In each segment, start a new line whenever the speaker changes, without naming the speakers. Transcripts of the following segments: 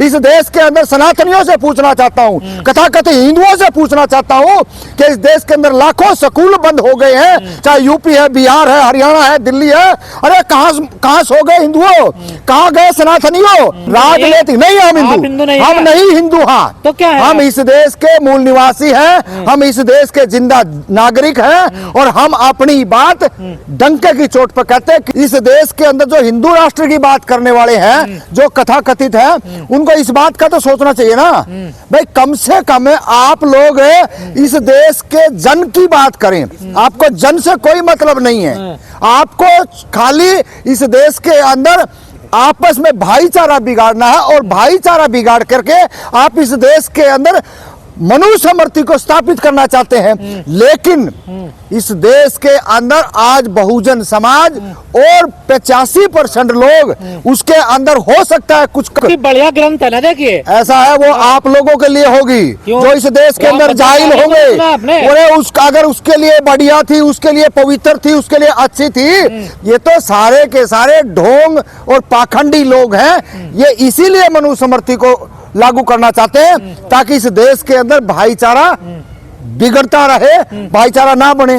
इस देश के अंदर सनातनियों से पूछना चाहता हूँ, कथाकथित हिंदुओं से पूछना चाहता हूँ कि इस देश के अंदर लाखों स्कूल बंद हो गए हैं, चाहे यूपी है, बिहार है, हरियाणा है, दिल्ली है। अरे कहाँ सो गए हिंदुओं, कहाँ गए सनातनियों? राजनीतिक नहीं, हम हिंदू, हम नहीं हिंदू। हाँ
तो क्या है?
हम इस देश के मूल निवासी हैं, हम इस देश के जिंदा नागरिक हैं और हम अपनी बात डंके की चोट पर कहते हैं। इस देश के अंदर जो हिंदू राष्ट्र की बात करने वाले हैं, जो कथाकथित हैं, उनको इस बात का तो सोचना चाहिए ना भाई, कम से कम आप लोग इस देश के जन की बात करें। आपको जन से कोई मतलब नहीं है, आपको खाली इस देश के अंदर आपस में भाईचारा बिगाड़ना है और भाईचारा बिगाड़ करके आप इस देश के अंदर मनुस्मृति को स्थापित करना चाहते हैं। लेकिन इस देश के अंदर आज बहुजन समाज और 85% लोग उसके अंदर हो सकता है कुछ
बढ़िया ग्रंथ है ना, देखिए
ऐसा है, वो आप लोगों के लिए होगी जो इस देश के अंदर जाहिल होंगे। अगर उसके लिए बढ़िया थी, उसके लिए पवित्र थी, उसके लिए अच्छी थी। ये तो सारे के सारे ढोंग और पाखंडी लोग हैं। ये इसीलिए मनुस्मृति को लागू करना चाहते हैं ताकि इस देश के अंदर भाईचारा बिगड़ता रहे, भाईचारा ना बने।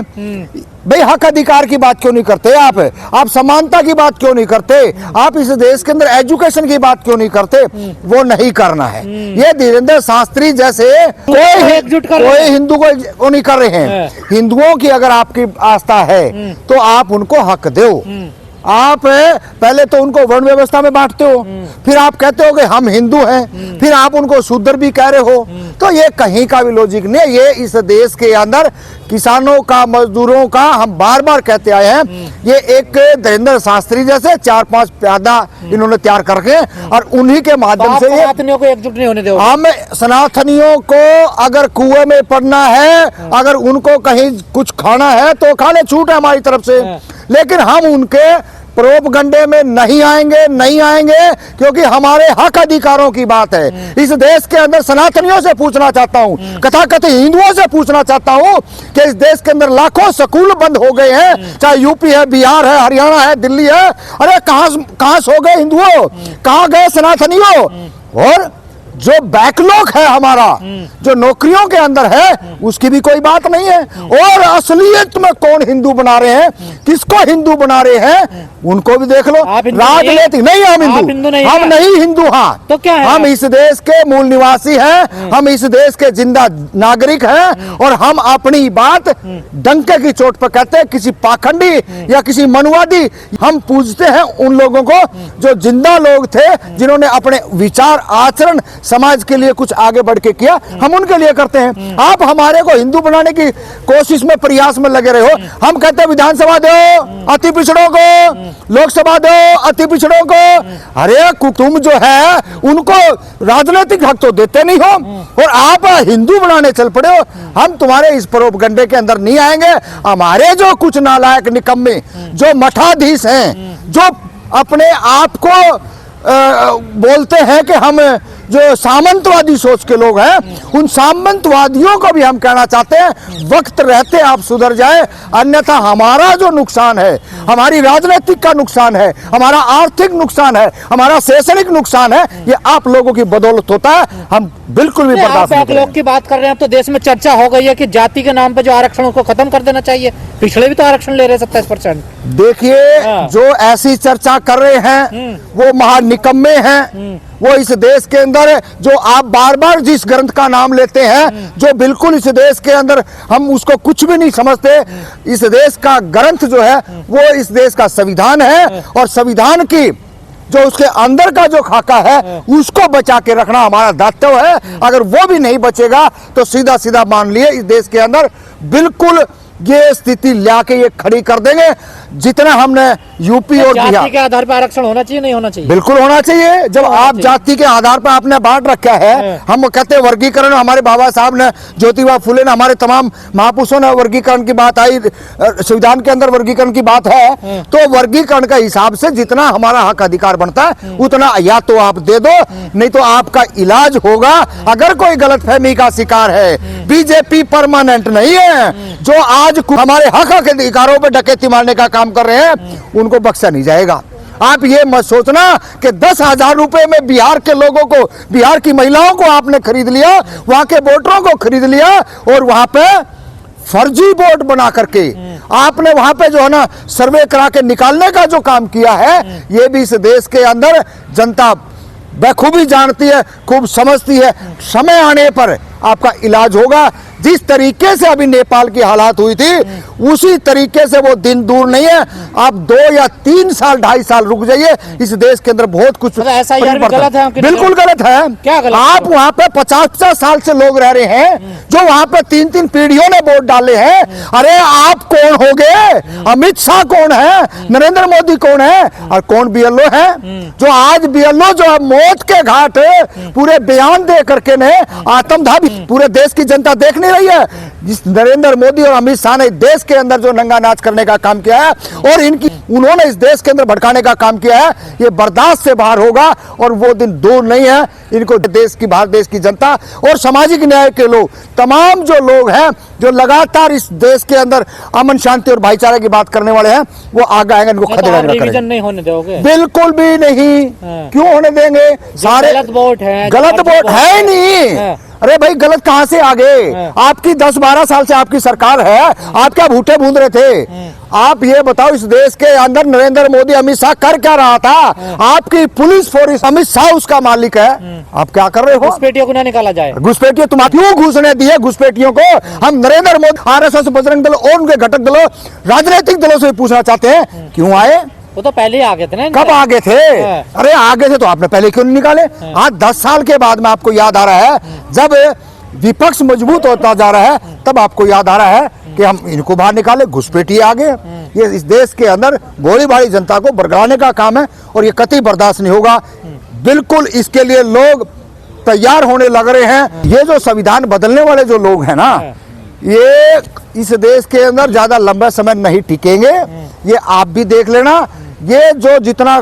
भाई हक अधिकार की बात क्यों नहीं करते आप समानता की बात क्यों नहीं करते? आप इस देश के अंदर एजुकेशन की बात क्यों नहीं करते? वो नहीं करना है। ये धीरेन्द्र शास्त्री जैसे कोई हिंदू को नहीं कर रहे हैं। हिंदुओं की अगर आपकी आस्था है तो आप उनको हक दो। आप पहले तो उनको वर्ण व्यवस्था में बांटते हो, फिर आप कहते हो कि हम हिंदू हैं, फिर आप उनको शूद्र भी कह रहे हो। तो ये कहीं का भी लॉजिक नहीं। ये इस देश के अंदर किसानों का, मजदूरों का, हम बार बार कहते आए हैं, ये एक धीरेन्द्र शास्त्री जैसे 4-5 प्यादा इन्होंने तैयार करके और उन्हीं के माध्यम से
सनातनियों को एकजुट नहीं होने दो।
हम सनातनियों को अगर कुएं में पड़ना है, अगर उनको कहीं कुछ खाना है तो खाने छूट है हमारी तरफ से, लेकिन हम उनके प्रोपगंडे में नहीं आएंगे क्योंकि हमारे हक अधिकारों की बात है। इस देश के अंदर सनातनियों से पूछना चाहता हूँ, कथाकथित हिंदुओं से पूछना चाहता हूँ कि इस देश के अंदर लाखों स्कूल बंद हो गए हैं, चाहे यूपी है, बिहार है, हरियाणा है, दिल्ली है। अरे कहाँ सो गए हिंदुओं, कहाँ गए सनातनियों? और जो बैकलॉग है हमारा, जो नौकरियों के अंदर है, उसकी भी कोई बात नहीं है। और असलियत में कौन हिंदू बना रहे हैं, किसको हिंदू बना रहे हैं, उनको भी देख लो। राजनीतिक नहीं, हम हिंदू, हम नहीं हिंदू। हाँ
तो क्या है?
हम इस देश के मूल निवासी हैं, हम इस देश के जिंदा नागरिक हैं और हम अपनी बात डंके की चोट पर कहते हैं। किसी पाखंडी या किसी मनुवादी, हम पूछते हैं उन लोगों को जो जिंदा लोग थे, जिन्होंने अपने विचार आचरण समाज के लिए कुछ आगे बढ़ के किया, हम उनके लिए करते हैं। आप हमारे को हिंदू बनाने की कोशिश में, प्रयास में लगे रहे हो। हम कहते हैं विधानसभा दो अति पिछड़ों को, लोकसभा दो अति पिछड़ों को। अरे तुम जो है उनको राजनीतिक हक तो देते नहीं हो और आप हिंदू बनाने चल पड़े हो। हम तुम्हारे इस प्रोपगंडे के अंदर नहीं आएंगे। हमारे जो कुछ नालायक निकम्मे, जो मठाधीश हैं, जो अपने आप को बोलते हैं कि हम जो सामंतवादी सोच के लोग हैं, उन सामंतवादियों को भी हम कहना चाहते हैं वक्त रहते आप सुधर जाए, अन्यथा हमारा जो नुकसान है, हमारी राजनीतिक का नुकसान है, हमारा आर्थिक नुकसान है, हमारा शैक्षणिक नुकसान है, ये आप लोगों की बदौलत होता है। हम बिल्कुल भी बर्दाश्त नहीं
लोग की बात कर रहे हैं। अब तो देश में चर्चा हो गई है कि जाति के नाम पर जो आरक्षण को खत्म कर देना चाहिए। पिछड़े भी तो आरक्षण ले रहे 27%।
देखिए, जो ऐसी चर्चा कर रहे हैं वो महानिकम्मे हैं। वो इस देश के अंदर जो आप बार बार जिस ग्रंथ का नाम लेते हैं, जो बिल्कुल इस देश के अंदर हम उसको कुछ भी नहीं समझते, इस देश का ग्रंथ जो है वो इस देश का संविधान है और संविधान की जो उसके अंदर का जो खाका है उसको बचा के रखना हमारा दायित्व है। अगर वो भी नहीं बचेगा तो सीधा सीधा मान लिए इस देश के अंदर बिल्कुल ये स्थिति लाके ये खड़ी कर देंगे। जितना हमने यूपी और बिहार,
जाति के आधार पर आरक्षण होना चाहिए, नहीं होना चाहिए?
बिल्कुल होना चाहिए। जब आप जाति के आधार पर आपने बांट रखा है, हम कहते हैं वर्गीकरण, हमारे बाबा साहब ने, ज्योतिबा फुले ने, हमारे तमाम महापुरुषों ने वर्गीकरण की बात आई, संविधान के अंदर वर्गीकरण की बात है। तो वर्गीकरण का हिसाब से जितना हमारा हक अधिकार बनता है उतना या तो आप दे दो, नहीं तो आपका इलाज होगा। अगर कोई गलतफहमी का शिकार है, बीजेपी परमानेंट नहीं है। जो आज हमारे हक अधिकारों पर डकैती मारने का काम कर रहे हैं उनको बख्शा नहीं जाएगा। आप ये मत सोचना कि 10,000 रुपए में बिहार के लोगों को, बिहार की महिलाओं को आपने खरीद लिया, वहां के वोटरों को खरीद लिया और वहां पे फर्जी वोट बना करके आपने वहां पे जो है ना सर्वे करा के निकालने का जो काम किया है, ये भी इस देश के अंदर जनता बखूबी जानती है, खूब समझती है। समय आने पर आपका इलाज होगा। जिस तरीके से अभी नेपाल की हालात हुई थी, उसी तरीके से वो दिन दूर नहीं है। आप 2 या 3 साल, 2.5 साल रुक जाइए, इस देश के अंदर बहुत कुछ
ऐसा यार भी गलत है आपकी
बिल्कुल गलत है।
क्या गलत?
आप वहां पे 50-50 साल से लोग रह रहे हैं, जो वहां पे 3-3 पीढ़ियों ने वोट डाले हैं। अरे आप कौन हो गए? अमित शाह कौन है? नरेंद्र मोदी कौन है? और कौन बीएलओ है? जो आज बीएलओ जो है मौत के घाट पूरे बयान दे करके ने आत्मदाह पूरे देश की जनता देख नहीं रही है। जिस नरेंद्र मोदी और अमित शाह ने देश के अंदर जो नंगा नाच करने का काम किया है और उन्होंने इस देश के अंदर भड़काने का काम किया है, ये बर्दाश्त से बाहर होगा और वो दिन दूर नहीं है। इनको भारत देश की जनता और सामाजिक न्याय के लोग, तमाम जो लोग हैं जो लगातार इस देश के अंदर अमन शांति और भाईचारे की बात करने वाले हैं, वो आगे आएंगे, इनको खदेड़ा
रिवीजन नहीं होने दोगे?
बिल्कुल भी नहीं। क्यों होने देंगे? सारे
गलत वोट है,
गलत वोट है नहीं। अरे भाई गलत कहां से आ गए? आपकी 10-12 साल से आपकी सरकार है, आप क्या भूटे बूंद रहे थे? आप ये बताओ, इस देश के अंदर नरेंद्र मोदी, अमित शाह कर क्या रहा था? आपकी पुलिस फोर्स, अमित शाह उसका मालिक है। आप क्या कर रहे हो?
घुसपैठियों को ना निकाला जाए।
घुसपैठियों तुम क्यों घुसने दिए घुसपैठियोयों को? हम नरेंद्र मोदी, आरएसएस, बजरंग दल और उनके घटक दलों, राजनीतिक दलों से पूछना चाहते हैं, क्यों आए?
वो तो पहले ही आगे थे ना।
कब आगे थे? अरे आगे थे तो आपने पहले क्यों नहीं निकाले? आज 10 साल के बाद में आपको याद आ रहा है, जब विपक्ष मजबूत होता जा रहा है, तब आपको याद आ रहा है कि हम इनको बाहर निकाले। घुसपैठी आगे, ये इस देश के अंदर गोलीबारी जनता को बरगलाने का काम है और ये कतई बर्दाश्त नहीं होगा। बिल्कुल इसके लिए लोग तैयार होने लग रहे हैं। ये जो संविधान बदलने वाले जो लोग हैं ना, ये इस देश के अंदर ज्यादा लंबा समय नहीं टिकेंगे। ये आप भी देख लेना। ये जो जितना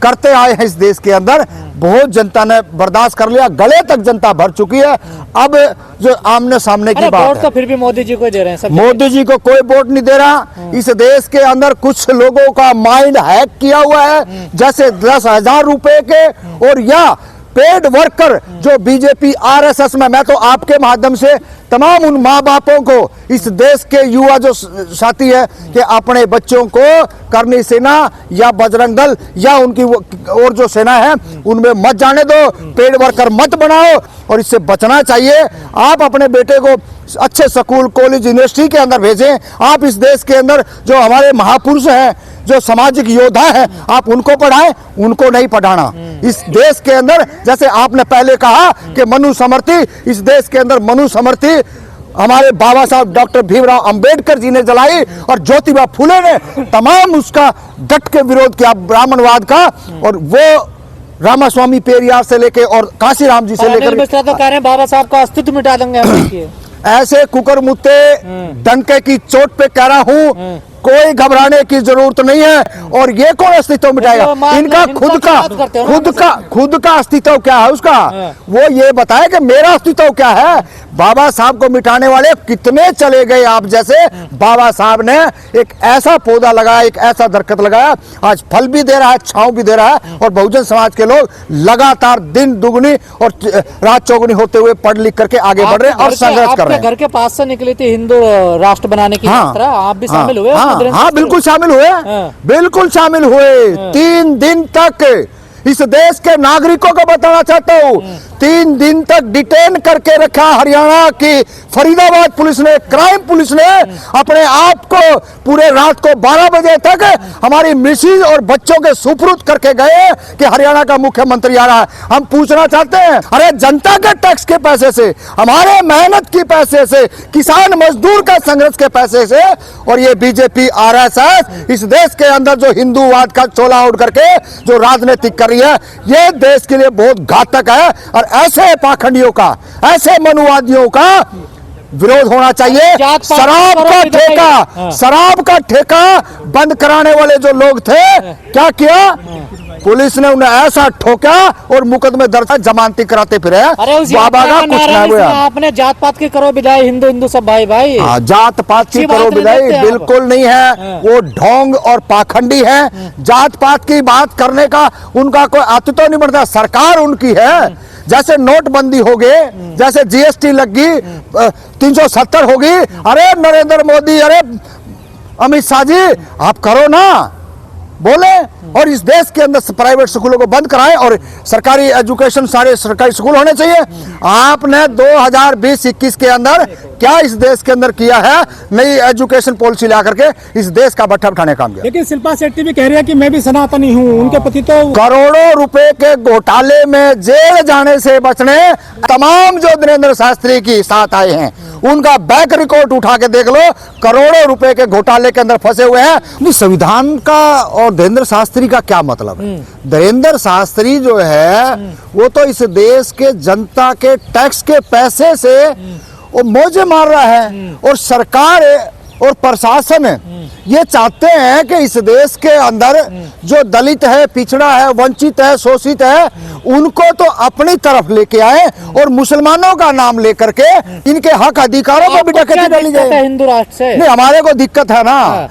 करते आए हैं इस देश के अंदर, बहुत जनता ने बर्दाश्त कर लिया, गले तक जनता भर चुकी है। अब जो आमने सामने की बात है,
तो फिर भी मोदी जी को दे रहे हैं सब।
मोदी जी को कोई वोट नहीं दे रहा। इस देश के अंदर कुछ लोगों का माइंड हैक किया हुआ है, जैसे 10,000 रुपए के और या पेड वर्कर जो बीजेपी आरएसएस में। मैं तो आपके माध्यम से तमाम उन माँ बापों को, इस देश के युवा जो साथी है, कि अपने बच्चों को करनी सेना या बजरंग दल या उनकी और जो सेना है उनमें मत जाने दो, पेड वर्कर मत बनाओ और इससे बचना चाहिए। आप अपने बेटे को अच्छे स्कूल, कॉलेज, यूनिवर्सिटी के अंदर भेजें। आप इस देश के अंदर जो हमारे महापुरुष हैं, जो सामाजिक योद्धा हैं, आप उनको पढ़ाएं, उनको नहीं पढ़ाना। इस देश के अंदर, जैसे आपने पहले कहा कि मनु समर्थी, इस देश के अंदर मनु समर्थी हमारे बाबा साहब डॉक्टर भीमराव अंबेडकर जी ने जलाई और ज्योतिबा फुले ने तमाम उसका डट के विरोध किया, ब्राह्मणवाद का। और वो रामास्वामी पेरियार से लेके और काशीराम जी से लेकर,
मिश्रा तो कह रहे हैं बाबा साहब का अस्तित्व मिटा देंगे।
ऐसे कुकर मुत्ते डंके की चोट पे कह रहा हूं, कोई घबराने की जरूरत नहीं है। और ये कौन अस्तित्व मिटाएगा? इनका खुद का अस्तित्व क्या है उसका? वो ये बताए कि मेरा अस्तित्व क्या है। बाबा साहब को मिटाने वाले कितने चले गए। आप जैसे बाबा साहब ने एक ऐसा पौधा लगाया, एक ऐसा दरख्त लगाया, आज फल भी दे रहा है, छांव भी दे रहा है। और बहुजन समाज के लोग लगातार दिन दुगनी और रात चौगुनी होते हुए पढ़ लिख करके आगे बढ़ रहे हैं और संघर्ष कर रहे हैं।
घर के पास से निकली थी हिंदू राष्ट्र बनाने की यात्रा, आप भी शामिल हुए?
हाँ बिल्कुल शामिल हुए, बिल्कुल शामिल हुए। 3 दिन तक इस देश के नागरिकों को बताना चाहता हूँ, 3 दिन तक डिटेन करके रखा हरियाणा की फरीदाबाद पुलिस ने, क्राइम पुलिस ने। अपने आप को पूरे रात को 12 बजे तक हमारी मिसेज और बच्चों के सुपुर्द करके गए कि हरियाणा का मुख्यमंत्री आ रहा है। हम पूछना चाहते हैं, अरे जनता के टैक्स के पैसे से, हमारे मेहनत के पैसे से, किसान मजदूर का संघर्ष के पैसे से, और ये बीजेपी आरएसएस इस देश के अंदर जो हिंदूवाद का चोला उड़ करके जो राजनीतिक कर रही है, ये देश के लिए बहुत घातक है। और ऐसे पाखंडियों का, ऐसे मनुवादियों का विरोध होना चाहिए।
जात पात
शराब
करो
का
विदाई।
ठेका,
हाँ।
शराब का ठेका बंद कराने वाले जो लोग थे, क्या किया, पुलिस ने उन्हें ऐसा ठोका और मुकदमे दर्ज जमानती कराते फिरे।
अरे उस
बाबा
यात्रा
का
का
कुछ
नारा
ना
नहीं
हुआ।
सुना आपने, जात पात की करो विदाई, हिंदू हिंदू सब भाई भाई।
हाँ, जात पात की
अच्छी बात
करो
नहीं
विदाई
देखते आप।
बिल्कुल नहीं है।
हाँ।
वो ढोंग और पाखंडी है। जात पात की बात करने का उनका कोई अतित्व नहीं बनता। सरकार उनकी है। जैसे नोटबंदी हो गए, जैसे जीएसटी लगी, 370 होगी, अरे नरेंद्र मोदी, अरे अमित शाह जी, आप करो ना, बोले, और इस देश के अंदर प्राइवेट स्कूलों को बंद कराएं और सरकारी एजुकेशन, सारे सरकारी स्कूल होने चाहिए। आपने 2020-21 के अंदर क्या इस देश के अंदर किया है? नई एजुकेशन पॉलिसी ला करके इस देश का बट्टा उठाने का काम किया।
लेकिन शिल्पा शेट्टी भी कह रही है कि मैं भी सनातनी हूँ, उनके पति तो
करोड़ों रुपए के घोटाले में जेल जाने से बचने तमाम जो नरेंद्र शास्त्री की साथ आए हैं, उनका बैक रिकॉर्ड उठा के देख लो, करोड़ों रुपए के घोटाले के अंदर फंसे हुए हैं। नहीं, संविधान का और धीरेन्द्र शास्त्री का क्या मतलब है? धीरेन्द्र शास्त्री जो है वो तो इस देश के जनता के टैक्स के पैसे से वो मौजे मार रहा है, और सरकार और प्रशासन ये चाहते हैं कि इस देश के अंदर जो दलित है, पिछड़ा है, वंचित है, शोषित है, उनको तो अपनी तरफ लेके आए और मुसलमानों का नाम लेकर के इनके हक अधिकारों को भी डकैती डाली जाए।
हिंदू राष्ट्र से
नहीं, हमारे को दिक्कत है ना,